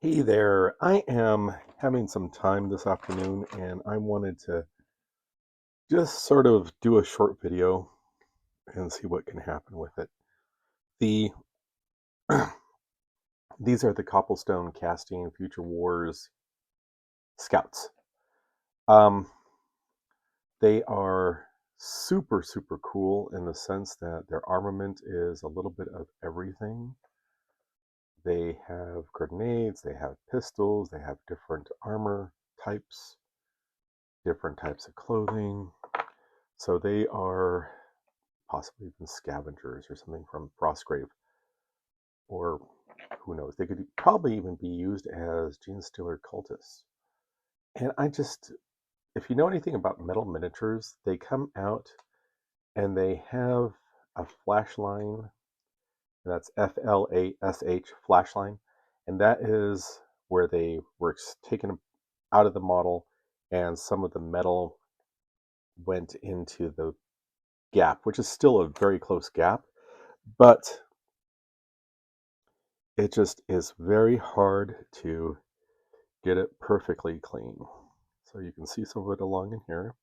Hey there, I am having some time this afternoon and I wanted to just sort of do a short video and see what can happen with it. The These are the Copplestone Casting Future Wars Scouts. Um, they are super cool in the sense that their armament is a little bit of everything. They have grenades, they have pistols, they have different armor types, different types of clothing. So they are possibly even scavengers or something from Frostgrave, or who knows? They could probably even be used as Gene Stealer cultists. And if you know anything about metal miniatures, they come out and they have a flash line. That's FLASH, flash line, and that is where they were taken out of the model, and some of the metal went into the gap, which is still a very close gap, but it just is very hard to get it perfectly clean. So you can see some of it along in here.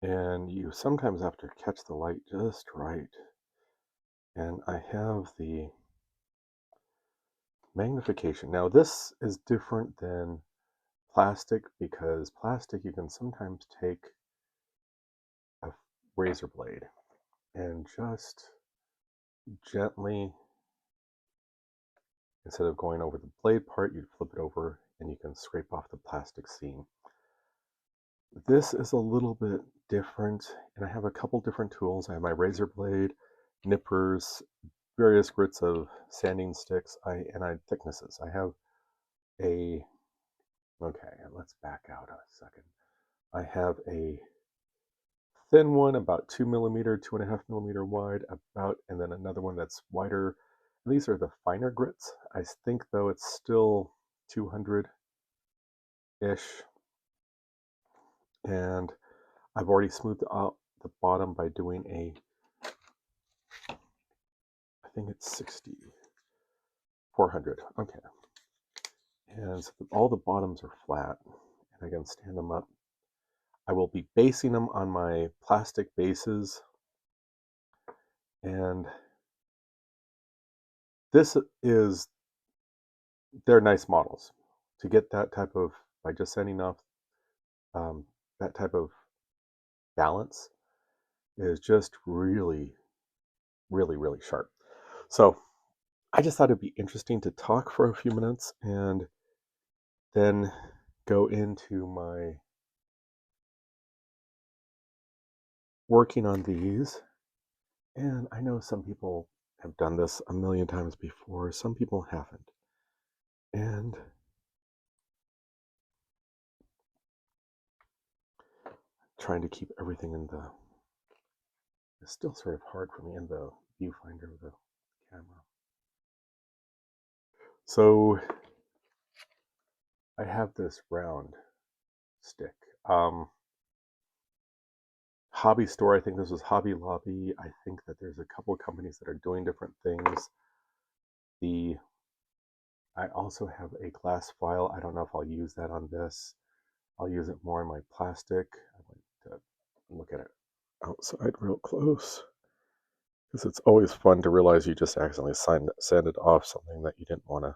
And you sometimes have to catch the light just right. And I have the magnification. Now this is different than plastic because plastic you can sometimes take a razor blade and just gently, instead of going over the blade part, you'd flip it over and you can scrape off the plastic seam. This is a little bit different, and I have a couple different tools. I have my razor blade, nippers, various grits of sanding sticks, and thicknesses. I have okay, let's back out a second. I have a thin one, about 2 millimeter, 2.5 millimeter wide, and then another one that's wider. These are the finer grits. I think though it's still 200-ish, and I've already smoothed out the bottom by doing I think it's 60, 400. Okay. And so all the bottoms are flat, and I can stand them up. I will be basing them on my plastic bases, and they're nice models. To get that type of, by just sanding off um, that type of balance is just really sharp. So I just thought it'd be interesting to talk for a few minutes and then go into my working on these. And I know some people have done this a million times before, some people haven't. And trying to keep everything it's still sort of hard for me in the viewfinder of the camera. So I have this round stick. Hobby store, I think this was Hobby Lobby. I think that there's a couple of companies that are doing different things. I also have a glass file. I don't know if I'll use that on this. I'll use it more on my plastic. I like to look at it outside real close because it's always fun to realize you just accidentally sanded off something that you didn't want to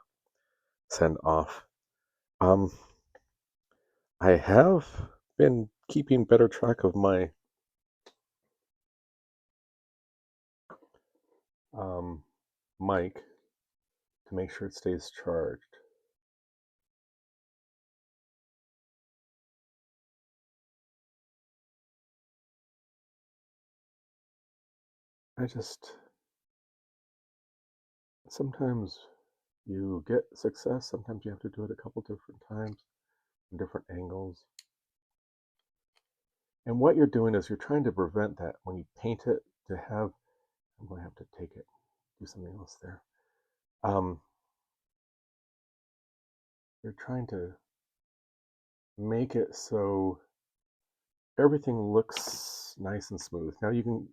send off. Um, I have been keeping better track of my mic to make sure it stays charged. Sometimes you get success, sometimes you have to do it a couple different times, from different angles. And what you're doing is you're trying to prevent that when you paint it to have, I'm going to have to take it, do something else there. You're trying to make it so everything looks nice and smooth. Now you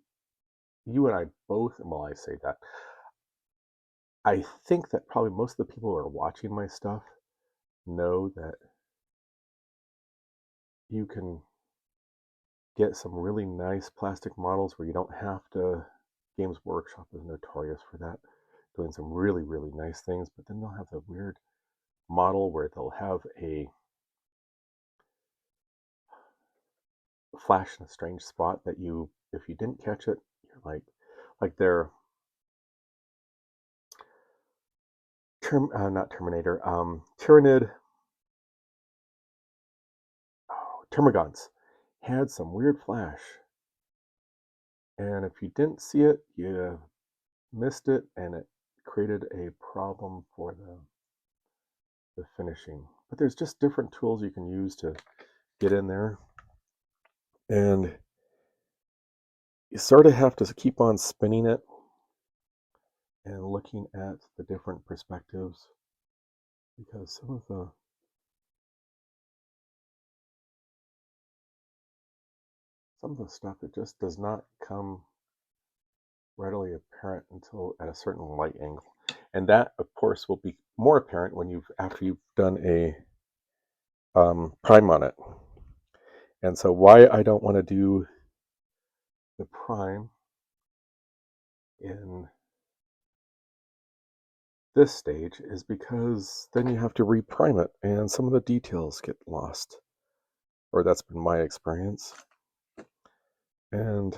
and I both, well, I say that, I think that probably most of the people who are watching my stuff know that you can get some really nice plastic models where you don't have to. Games Workshop is notorious for that, doing some really, really nice things, but then they'll have the weird model where they'll have a flash in a strange spot that you, if you didn't catch it, you're like their not Terminator, Tyranid, Termagants had some weird flash, and if you didn't see it, you missed it, and it created a problem for the finishing. But there's just different tools you can use to get in there, and you sort of have to keep on spinning it and looking at the different perspectives because some of the stuff, it just does not come readily apparent until at a certain light angle, and that of course will be more apparent when after you've done a prime on it. And so why I don't want to do the prime in this stage is because then you have to reprime it and some of the details get lost, or that's been my experience. And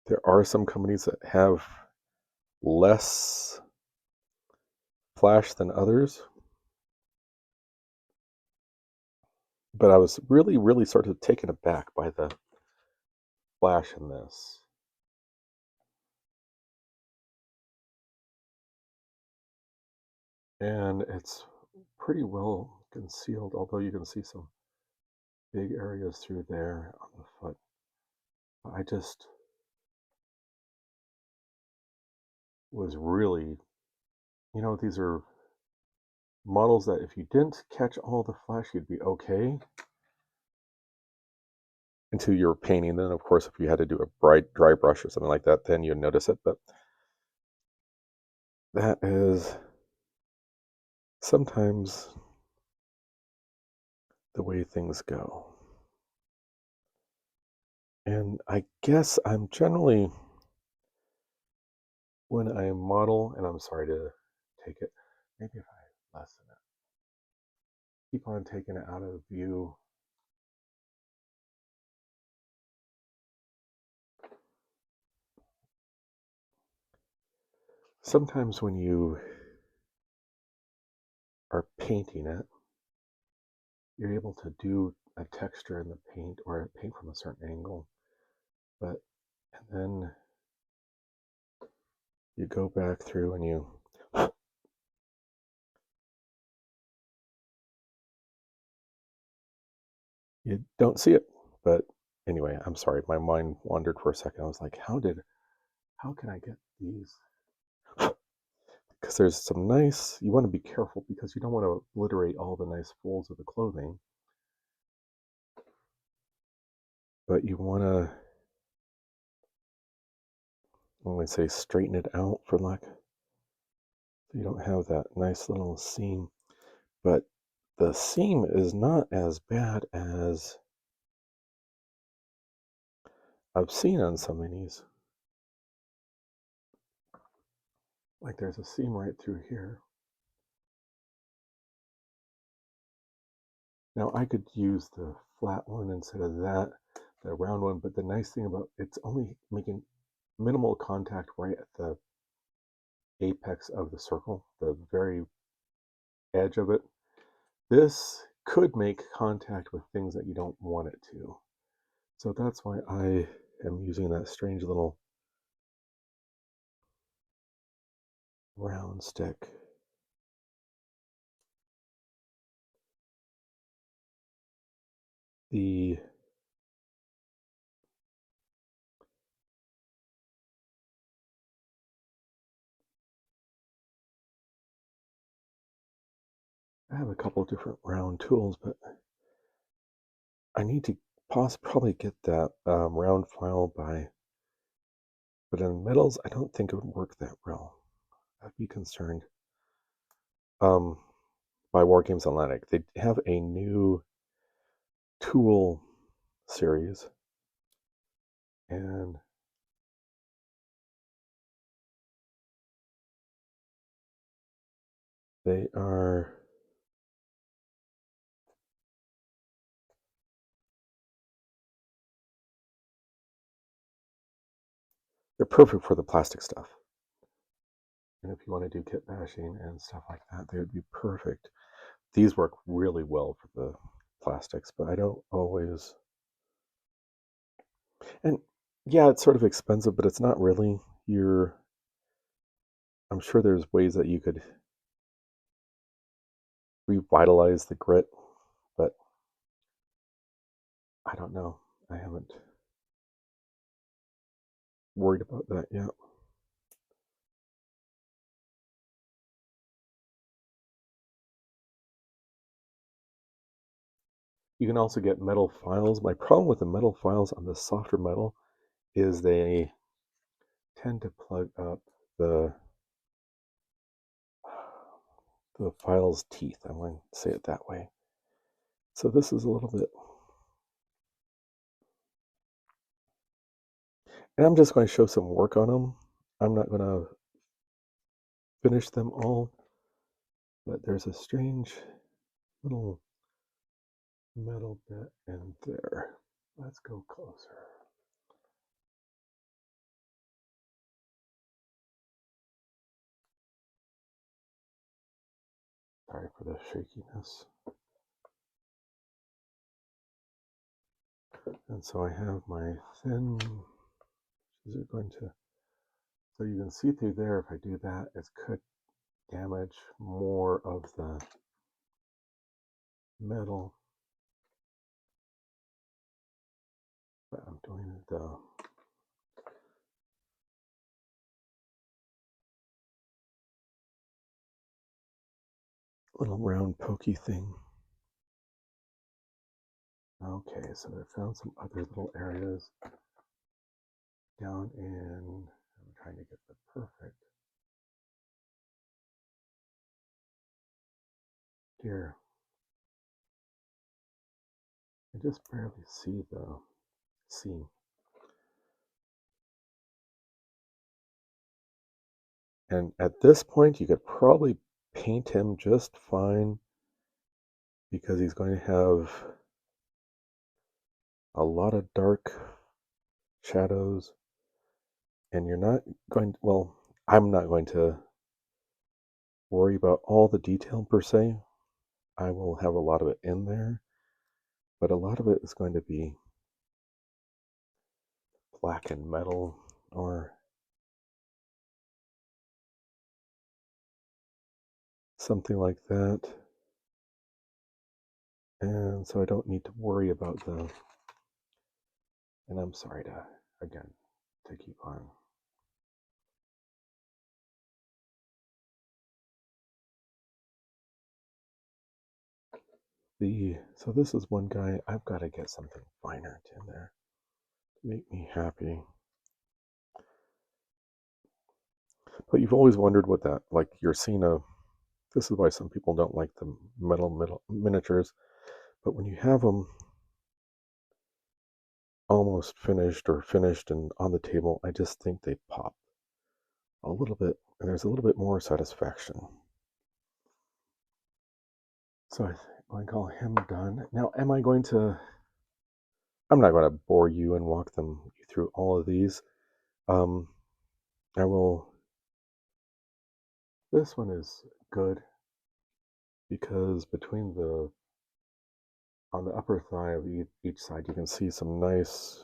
there are some companies that have less flash than others, but I was really, really sort of taken aback by the flash in this. And it's pretty well concealed, although you can see some big areas through there on the foot. I just was really, these are models that if you didn't catch all the flash, you'd be okay until you're painting. Then, of course, if you had to do a bright dry brush or something like that, then you'd notice it. But that is sometimes the way things go. And I guess I'm generally, when I model, and I'm sorry to take it, maybe if I lessen it, keep on taking it out of view. Sometimes when you are painting it, you're able to do a texture in the paint or paint from a certain angle, and then you go back through and you don't see it. But anyway, I'm sorry, my mind wandered for a second. I was like, how can I get these? Because there's some nice, you want to be careful because you don't want to obliterate all the nice folds of the clothing, but you want to, I'm going to say, straighten it out for lack, so you don't have that nice little seam. But the seam is not as bad as I've seen on some minis. Like there's a seam right through here. Now I could use the flat one instead of that, the round one, but the nice thing about it's only making minimal contact right at the apex of the circle, the very edge of it. This could make contact with things that you don't want it to. So that's why I am using that strange little round stick. The I have a couple of different round tools, but I need to probably get that round file by But in metals, I don't think it would work that well. I'd be concerned. By War Games Atlantic, they have a new tool series, and they're perfect for the plastic stuff. And if you want to do kit bashing and stuff like that, they would be perfect. These work really well for the plastics, but I don't always. And yeah, it's sort of expensive, but it's not really. I'm sure there's ways that you could revitalize the grit, but I don't know. I haven't worried about that yet. You can also get metal files. My problem with the metal files on the softer metal is they tend to plug up the file's teeth. I want to say it that way. So this is a little bit, and I'm just going to show some work on them. I'm not going to finish them all, but there's a strange little metal bit in there. Let's go closer. Sorry for the shakiness. And so I have my thin, is it going to, so you can see through there, if I do that, it could damage more of the metal. But I'm doing the little round pokey thing. Okay, so I found some other little areas down in, I'm trying to get the perfect here. I just barely see the seam. And at this point, you could probably paint him just fine because he's going to have a lot of dark shadows. And you're not going to, well, I'm not going to worry about all the detail per se. I will have a lot of it in there, but a lot of it is going to be black and metal or something like that. And so I don't need to worry about the, and I'm sorry to, again, to keep on. So this is one guy, I've got to get something finer in there to make me happy. But you've always wondered what that, like you're seeing this is why some people don't like the metal miniatures, but when you have them almost finished or finished and on the table, I just think they pop a little bit, and there's a little bit more satisfaction. So I think I call him done. Now, am I going to? I'm not going to bore you and walk them through all of these. Um, I will. This one is good because between the on the upper thigh of each side, you can see some nice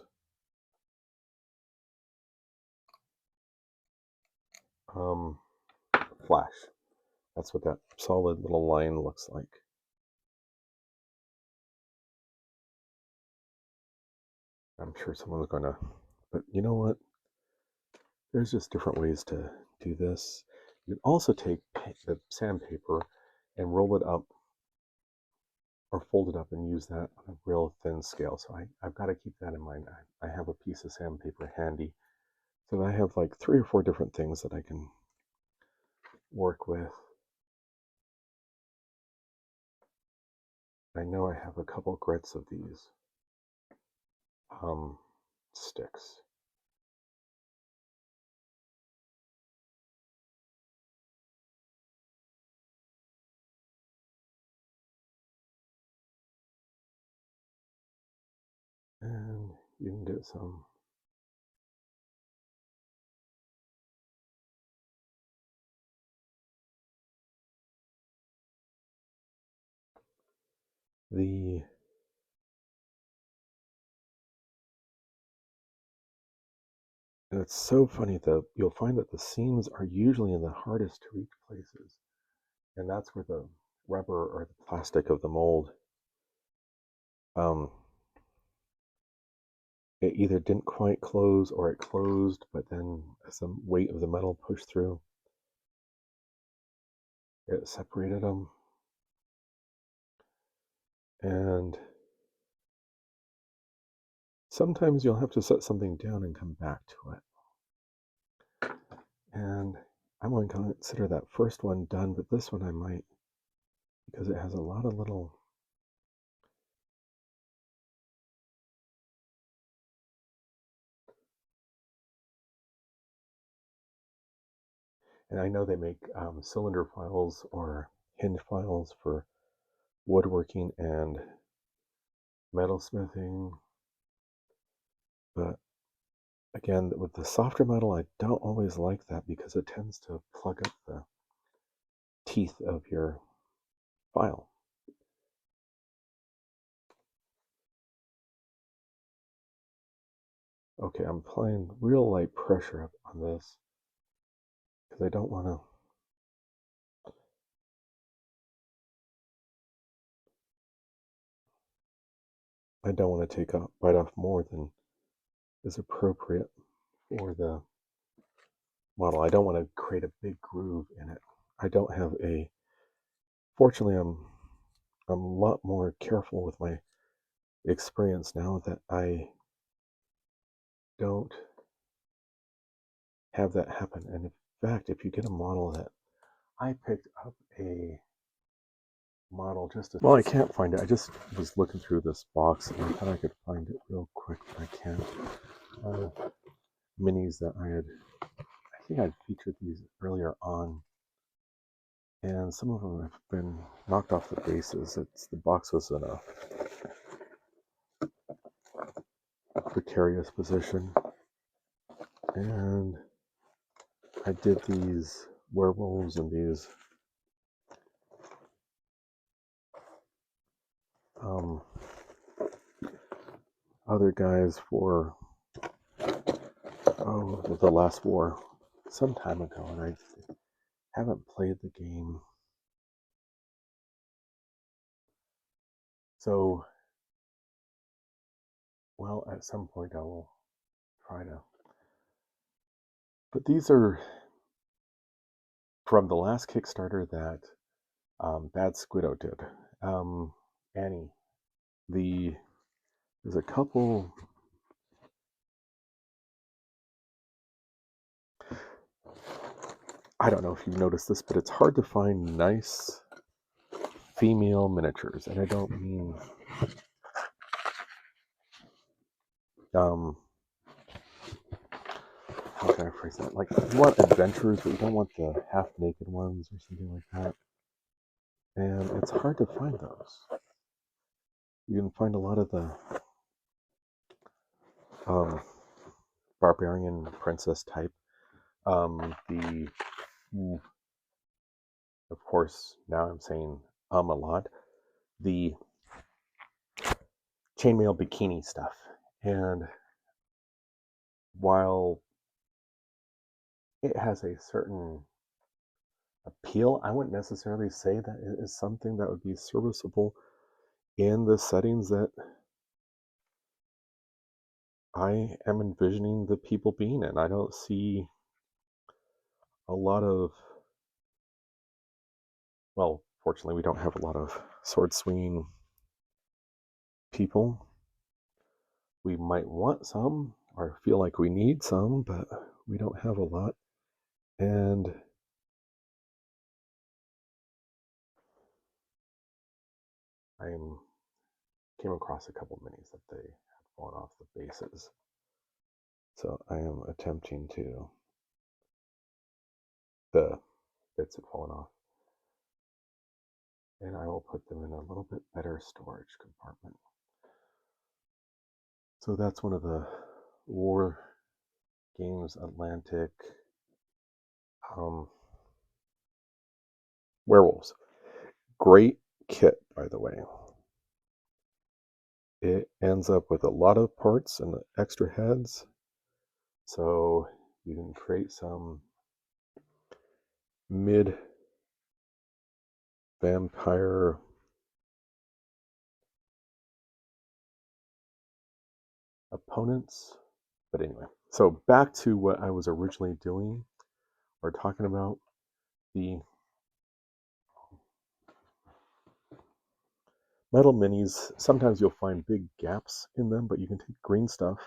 um, flash. That's what that solid little line looks like. I'm sure someone's going to, but you know what? There's just different ways to do this. You can also take the sandpaper and roll it up or fold it up and use that on a real thin scale. So I've got to keep that in mind. I have a piece of sandpaper handy So I have like 3 or 4 different things that I can work with. I know I have a couple grits of these sticks. And you can get some. And it's so funny that you'll find that the seams are usually in the hardest to reach places. And that's where the rubber or the plastic of the mold, um, it either didn't quite close or it closed, but then as the weight of the metal pushed through, it separated them. And sometimes you'll have to set something down and come back to it. And I'm going to consider that first one done, but this one I might, because it has a lot of little. And I know they make cylinder files or hinge files for woodworking and metalsmithing. But again, with the softer metal, I don't always like that because it tends to plug up the teeth of your file. Okay, I'm applying real light pressure up on this because I don't want to. I don't want to take a bite off more than is appropriate for the model. I don't want to create a big groove in it. I don't have a. Fortunately, I'm a lot more careful with my experience now that I don't have that happen. And in fact, if you get a model that I picked up a model just to, well, I can't find it. I just was looking through this box and I thought I could find it real quick, but I can't. Minis that I think I'd featured these earlier on, and some of them have been knocked off the bases. The box was in a precarious position, and I did these werewolves and these other guys for the last war some time ago, and I haven't played the game. So, well, at some point I will try to. But these are from the last Kickstarter that Bad Squiddo did. Annie, there's a couple. I don't know if you've noticed this, but it's hard to find nice female miniatures, and I don't mean how can I phrase that? Like, you want adventurers, but you don't want the half-naked ones or something like that. And it's hard to find those. You can find a lot of the barbarian princess type. The of course, now I'm saying a lot. The chainmail bikini stuff, and while it has a certain appeal, I wouldn't necessarily say that it is something that would be serviceable in the settings that I am envisioning the people being in. I don't see a lot of, well, fortunately, we don't have a lot of sword swinging people. We might want some or feel like we need some, but we don't have a lot, and I came across a couple minis that they had fallen off the bases. So I am attempting to, the bits have fallen off, and I will put them in a little bit better storage compartment. So that's one of the War Games Atlantic werewolves. Great kit, by the way. It ends up with a lot of parts and extra heads, so you can create some mid vampire opponents. But anyway, so back to what I was originally doing or talking about, the metal minis. Sometimes you'll find big gaps in them, but you can take green stuff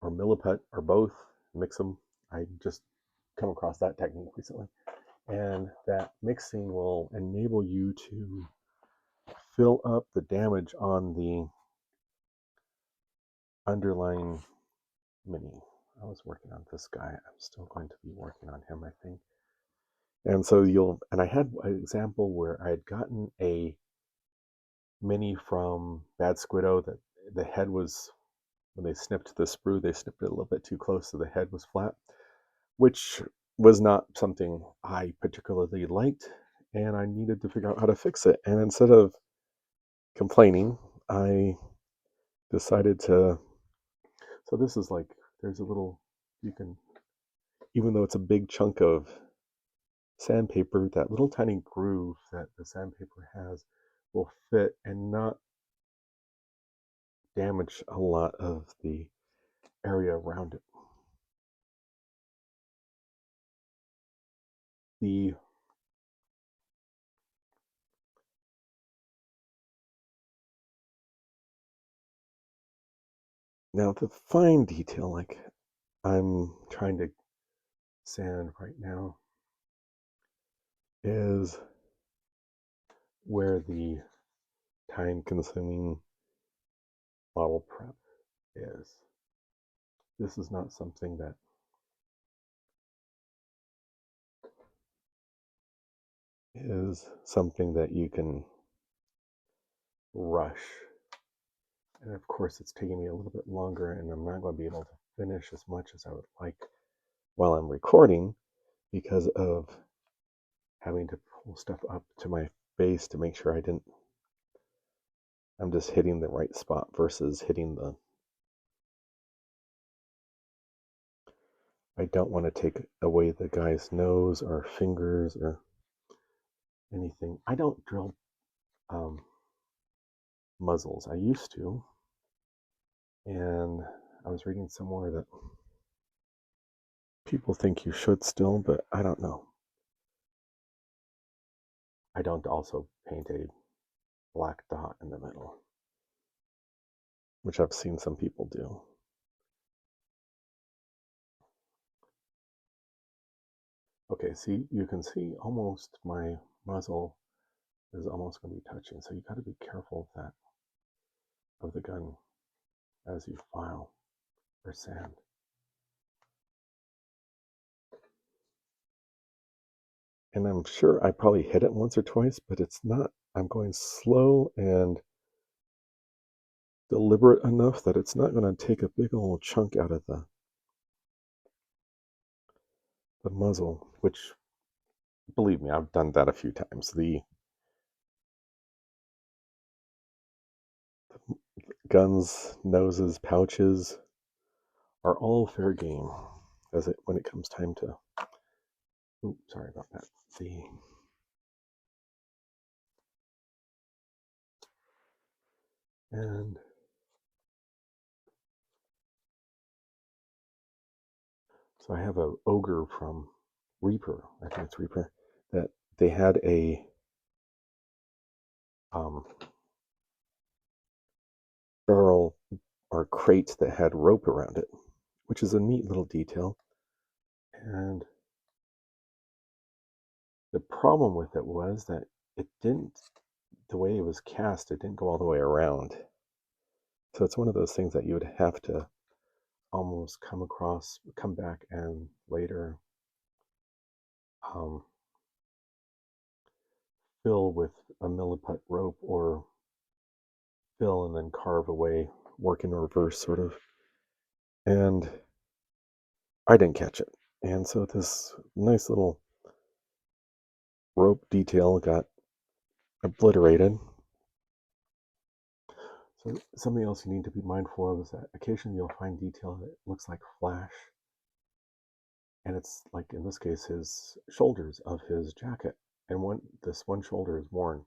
or milliput or both, mix them. I just come across that technique recently. And that mixing will enable you to fill up the damage on the underlying mini. I was working on this guy. I'm still going to be working on him, I think. And so and I had an example where I had gotten a mini from Bad Squiddo that the head was, when they snipped the sprue, they snipped it a little bit too close, so the head was flat, which was not something I particularly liked, and I needed to figure out how to fix it. And instead of complaining, I decided to. So this is like, there's a little, you can, even though it's a big chunk of sandpaper, that little tiny groove that the sandpaper has will fit and not damage a lot of the area around it. Now the fine detail, like I'm trying to sand right now, is where the time-consuming model prep is. This is not something that you can rush. And of course, it's taking me a little bit longer, and I'm not going to be able to finish as much as I would like while I'm recording because of having to pull stuff up to my face to make sure I'm just hitting the right spot versus hitting the. I don't want to take away the guy's nose or fingers or anything. I don't drill muzzles. I used to, and I was reading somewhere that people think you should still, but I don't know. I don't also paint a black dot in the middle, which I've seen some people do. Okay, see, you can see almost my muzzle is almost going to be touching, so you got to be careful of that, of the gun, as you file or sand. And I'm sure I probably hit it once or twice, but it's not, I'm going slow and deliberate enough that it's not going to take a big old chunk out of the muzzle, which, believe me, I've done that a few times. The guns, noses, pouches are all fair game when it comes time to. Oops, sorry about that. And so I have a ogre from Reaper, I think it's Reaper, that they had a barrel or crate that had rope around it, which is a neat little detail. And the problem with it was that it didn't, the way it was cast, it didn't go all the way around. So it's one of those things that you would have to almost come back and later um, fill with a milliput rope or fill and then carve away, work in reverse sort of. And I didn't catch it. And so this nice little rope detail got obliterated. So something else you need to be mindful of is that occasionally you'll find detail that looks like flash. And it's like, in this case, his shoulders of his jacket. And this one shoulder is worn.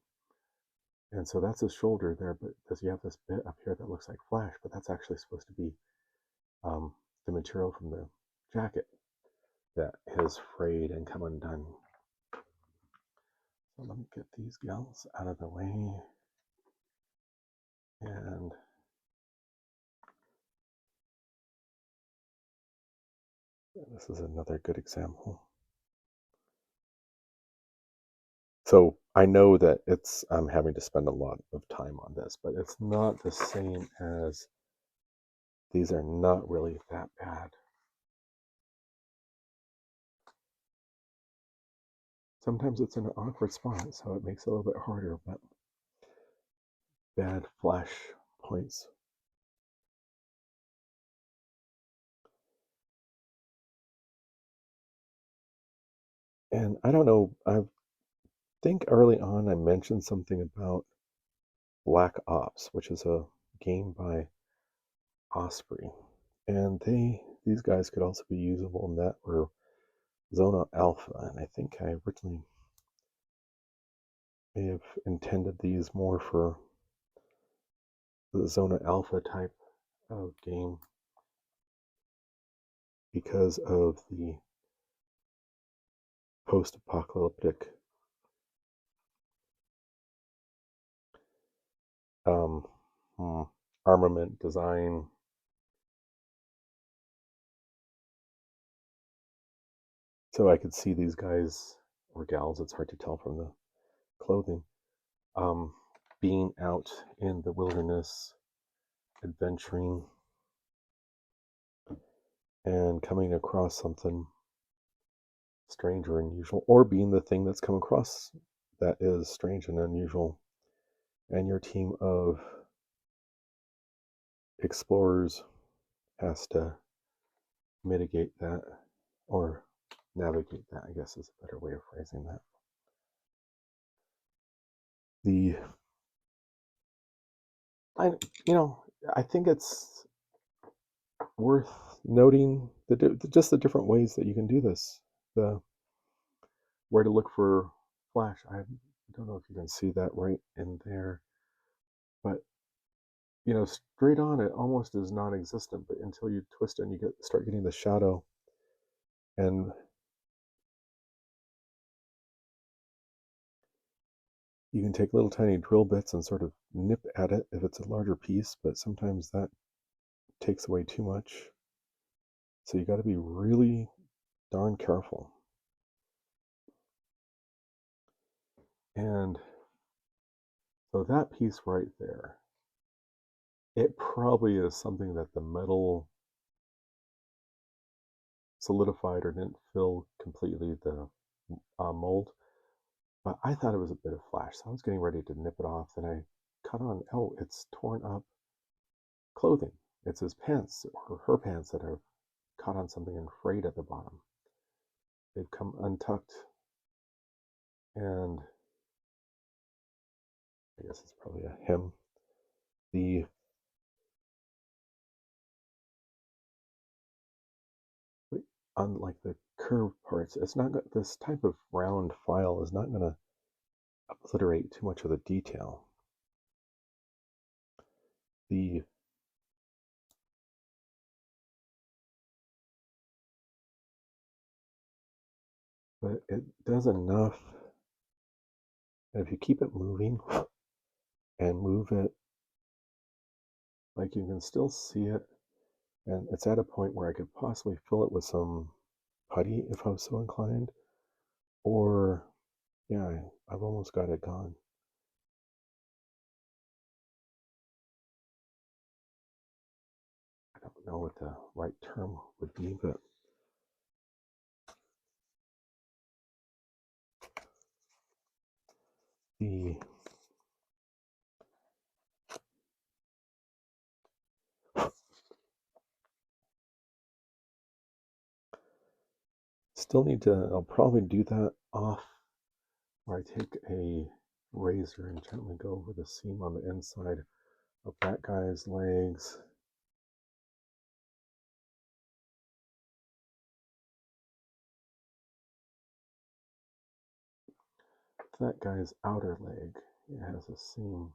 And so that's his shoulder there, but you have this bit up here that looks like flash, but that's actually supposed to be the material from the jacket that has frayed and come undone. So let me get these gals out of the way. And this is another good example. So I know that I'm having to spend a lot of time on this, but it's not the same as, these are not really that bad. Sometimes it's in an awkward spot, so it makes it a little bit harder, but bad flash points. And I don't know, I think early on I mentioned something about Black Ops, which is a game by Osprey. And these guys could also be usable in that, or Zona Alpha. And I think I originally may have intended these more for the Zona Alpha type of game because of the post-apocalyptic um, armament design. So I could see these guys or gals, it's hard to tell from the clothing, um, being out in the wilderness, adventuring, and coming across something strange or unusual, or being the thing that's come across that is strange and unusual. And your team of explorers has to mitigate that or navigate that, I guess is a better way of phrasing that. The I I think it's worth noting just the different ways that you can do this. The where to look for flash. I don't know if you can see that right in there, but straight on it almost is non-existent. But until you twist it and you start getting the shadow, and you can take little tiny drill bits and sort of nip at it if it's a larger piece, but sometimes that takes away too much. So you got to be really darn careful. And so that piece right there, it probably is something that the metal solidified or didn't fill completely the mold. But I thought it was a bit of flash, so I was getting ready to nip it off. Then I cut on, oh, it's torn up clothing. It's his pants or her pants that have caught on something and frayed at the bottom. They've come untucked, and I guess it's probably a him. The unlike the curved parts, it's not this type of round file is not going to obliterate too much of the detail. The but it does enough. And if you keep it moving and move it, like you can still see it, And it's at a point where I could possibly fill it with some putty if I was so inclined. Or, yeah, I've almost got it gone. I don't know what the right term would be, but the still need to, I'll probably do that off where I take a razor and gently go over the seam on the inside of that guy's legs. That guy's outer leg, it has a seam.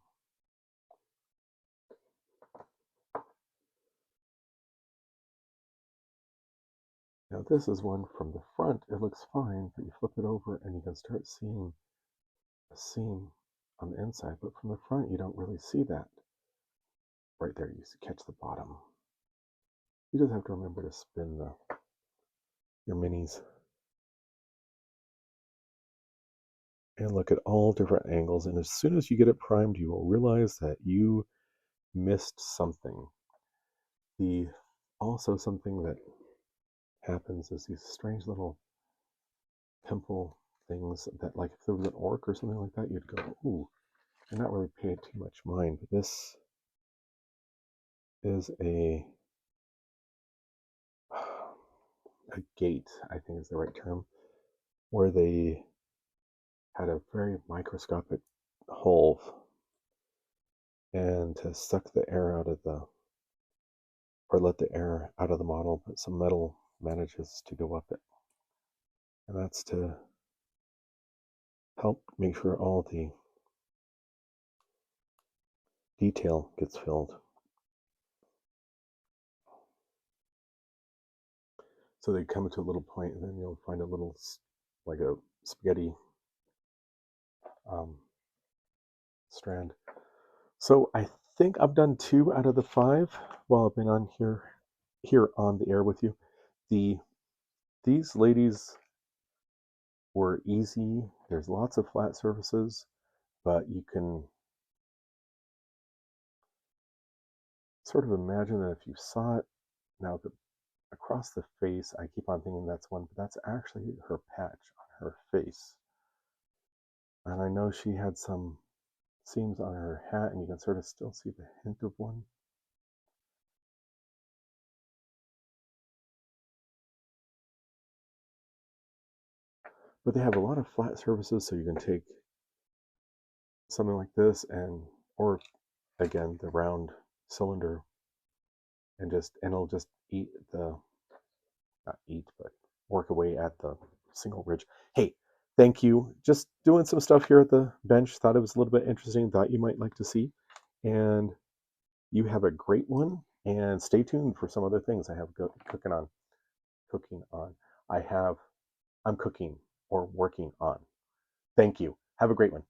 Now this is one from the front, it looks fine, but you flip it over and you can start seeing a seam on the inside, but from the front you don't really see that. Right there, you catch the bottom. You just have to remember to spin your minis and look at all different angles, and as soon as you get it primed, you will realize that you missed something. The also something that happens is these strange little pimple things that, like, if there was an orc or something like that, you'd go, ooh, and not really pay it too much mind. But this is a gate, I think is the right term, where they had a very microscopic hole, and to suck the air out of or let the air out of the model, but some metal manages to go up it. And that's to help make sure all the detail gets filled. So they come to a little point, and then you'll find a little, like a spaghetti strand. So I think I've done 2 out of the 5 while I've been on here on the air with you. These ladies were easy. There's lots of flat surfaces, but you can sort of imagine that if you saw it now across the face, I keep on thinking that's one, but that's actually her patch on her face. And I know she had some seams on her hat, and you can sort of still see the hint of one. But they have a lot of flat surfaces, so you can take something like this or again, the round cylinder, and it'll just eat not eat, but work away at the single ridge. Hey, thank you. Just doing some stuff here at the bench. Thought it was a little bit interesting. Thought you might like to see. And you have a great one. And stay tuned for some other things I have cooking on. Cooking on. I'm cooking or working on. Thank you. Have a great one.